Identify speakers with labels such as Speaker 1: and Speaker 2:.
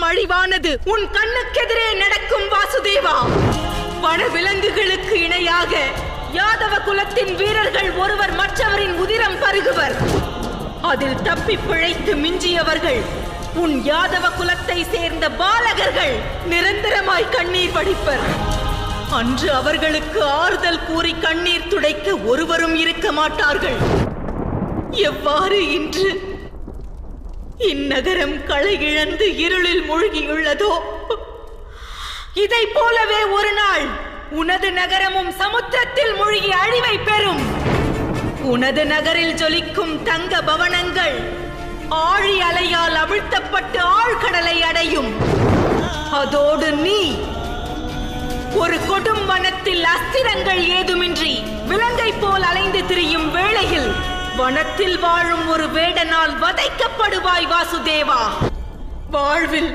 Speaker 1: அழிவானது உன் கண்ணுக்கெதிரே நடக்கும் வாசுதேவா. வனவிலங்குகளுக்கு இணையாக யாதவ குலத்தின் வீரர்கள் ஒருவர் மற்றவரின் உதிரம் பருகுவர். அதில் தப்பி பிழைத்து மிஞ்சியவர்கள் உன் யாதவ குலத்தை சேர்ந்த பாலகர்கள் நிரந்தரமாய் கண்ணீர் வடிப்பர். அன்று அவர்களுக்கு ஆறுதல் கூறி கண்ணீர் துடைக்க ஒருவரும் இருக்க மாட்டார்கள். எவ்வாறு இன்று இந்நகரம் களை இழந்து இருளில் மூழ்கியுள்ளதோ, இதை போலவே ஒரு நாள் உனது நகரமும் சமுத்திரத்தில் மூழ்கி அழிவை பெறும். உனது நகரில் ஜொலிக்கும் தங்க பவனங்கள் ஆழி அலையால் அவிழ்த்தப்பட்டு ஆழ்கடலை அடையும். அதோடு நீ ஒரு கொடும் வனத்தில் அஸ்திரங்கள் ஏதுமின்றி விலங்கை போல் அலைந்து திரியும் வேளையில் வனத்தில் வாழும் ஒரு வேடனால் வதைக்கப்படுவாய் வாசுதேவா. வாழ்வில்